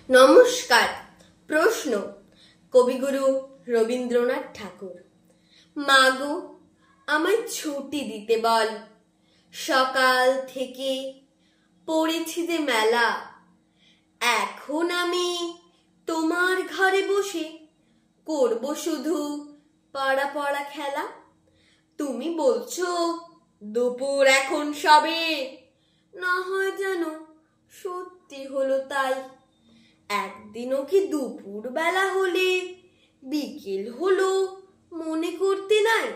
নমস্কার। প্রশ্ন কবিগুরু রবীন্দ্রনাথ ঠাকুর। মাগো আমায় ছুটি দিতে বল, সকাল থেকে পড়েছি যে মেলা। এখন আমি তোমার ঘরে বসে করব শুধু পড়া পড়া খেলা। তুমি বলছো দুপুর এখন সবে, না হয় যেন সত্যি হলো তাই। একদিনও কি দুপুর বেলা হলে বিকেল হলো মনে করতে নাই?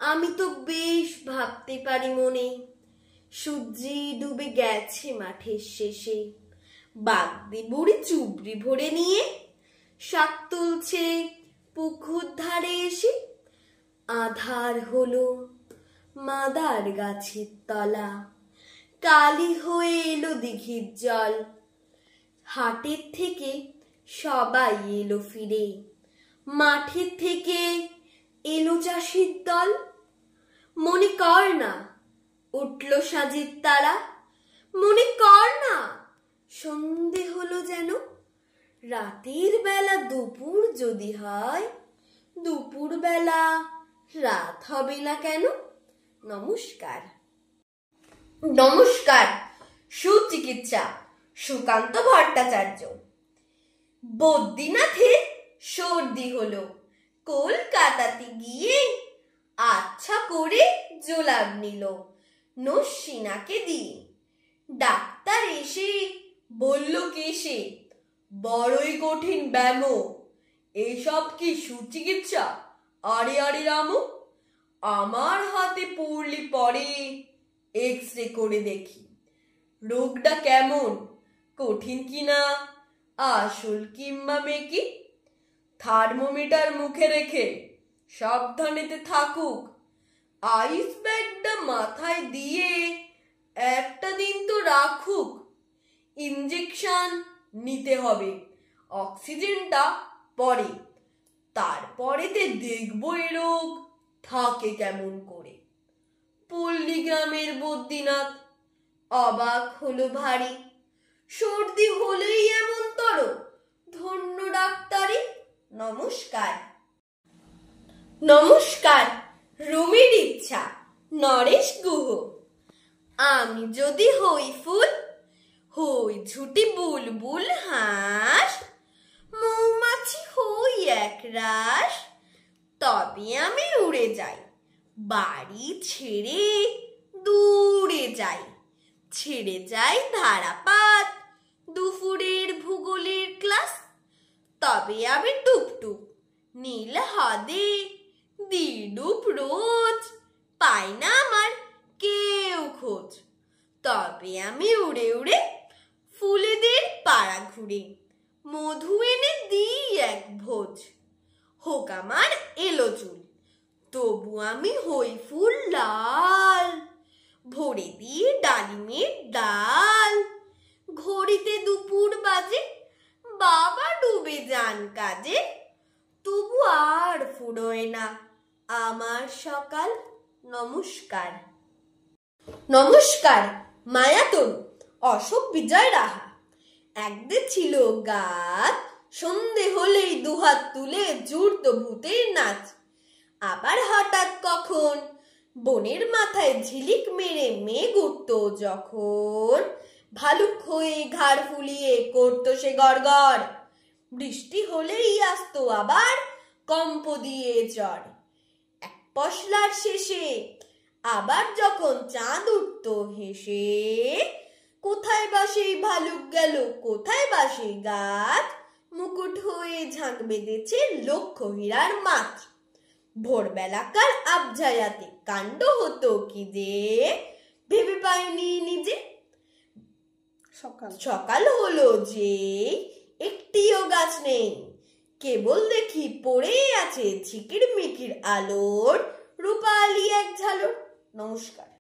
আমি তো বেশ ভাবতে পারি মনে, সূর্যি ডুবে গেছে মাঠের শেষে। বাগদি বুড়ি চুবড়ি ভরে নিয়ে শাক তুলছে পুকুর ধারে এসে। আধার হলো মাদার গাছের তলা, কালি হয়ে এলো দিঘির জল। হাটের থেকে সবাই এলো ফিরে, মাঠের থেকে এলো চাষির দল। মনে কর না উঠলো সাজির তারা, মনে কর না সন্ধে হলো যেন। রাতের বেলা দুপুর যদি হয়, দুপুর বেলা রাত হবে না কেন? নমস্কার। নমস্কার। সুচিকিৎসা সুকান্ত ভট্টাচার্য। বদ্রীনাথের সর্দি হলো, কলকাতাতে গিয়ে আচ্ছা করে জোলাব নিল নসিনাকে দিয়ে। ডাক্তার এসে বলল কেসে, বড়ই কঠিন ব্যাম, এসব কি সুচিকিৎসা? আরে আরে রামু, আমার হাতে পড়লি পরে এক্স-রে করে দেখি রোগটা কেমন, কঠিন কিনা আসল কিংবা মেকি। থার্মোমিটার মুখে রেখে সাবধানেতে থাকুক, আইস ব্যাগটা মাথায় দিয়ে একটা দিন তো রাখুক। ইনজেকশন নিতে হবে, অক্সিজেনটা পরে, তারপরেতে দেখবো এ রোগ থাকে কেমন করে। পল্লী গ্রামের বদ্রীনাথ অবাক হলো ভারী, সর্দি হলেই এমন তর, ধন্য ডাক্তারি। নমস্কার। নমস্কার। রুমির ইচ্ছা নরেশ গুহ। আমি যদি হই ফুল, হই ঝুটি বুলবুল হাঁস, মৌমাছি হই একরাশ, তবে আমি উড়ে যাই, বাড়ি ছেড়ে দূরে যাই। ছেড়ে যাই ধারাপাত, দুপুরের ভূগোলের ক্লাস, তবে আমি টুপটুপ নীল হ্রদে দ্বিডুব রোজ। পাই না আমার কেউ খোঁজ, তবে আমি উড়ে উড়ে ফুলেদের পাড়া ঘুরে মধু এনে দিই এক ভোজ। হোক আমার এলো চুল, তবু আমি হই ফুল লাল, ভরে দিয়ে ডালিমের ডাল। ঘড়িতে দুপুর বাজে, বাবা ডুবে যান কাজে, তবু আর ফুরোয় না আমার সকাল। নমস্কার। নমস্কার। মায়াতন অশোক বিজয় রাহা। একদিন ছিল গাছ, সন্ধে হলেই দুহাত তুলে জুড়ত ভূতের নাচ। আবার হঠাৎ কখন বনের মাথায় ঝিলিক মেরে মেঘ উঠত যখন, ভালুক হয়ে ঘাড় ফুলিয়ে করতো সে গড়গড়। বৃষ্টি হলেই আসতো আবার কম্প দিয়ে ঝড়। এক পশলার শেষে আবার যখন চাঁদ উঠত হেসে, কোথায় বা সেই ভালুক গেল, কোথায় বা সেই গাছ, মুকুট হয়ে ঝাঁক বেঁধেছে লক্ষ হীরার মাছ। ভোরবেলাকার আবঝায়াতে কাণ্ড হতো কি যে, ভেবে পাইনি নিজে। সকাল হলো যে একটিও গাছ নেই, কেবল দেখি পড়ে আছে ঝিকির মিকির আলোর রূপালি এক ঝালর। নমস্কার।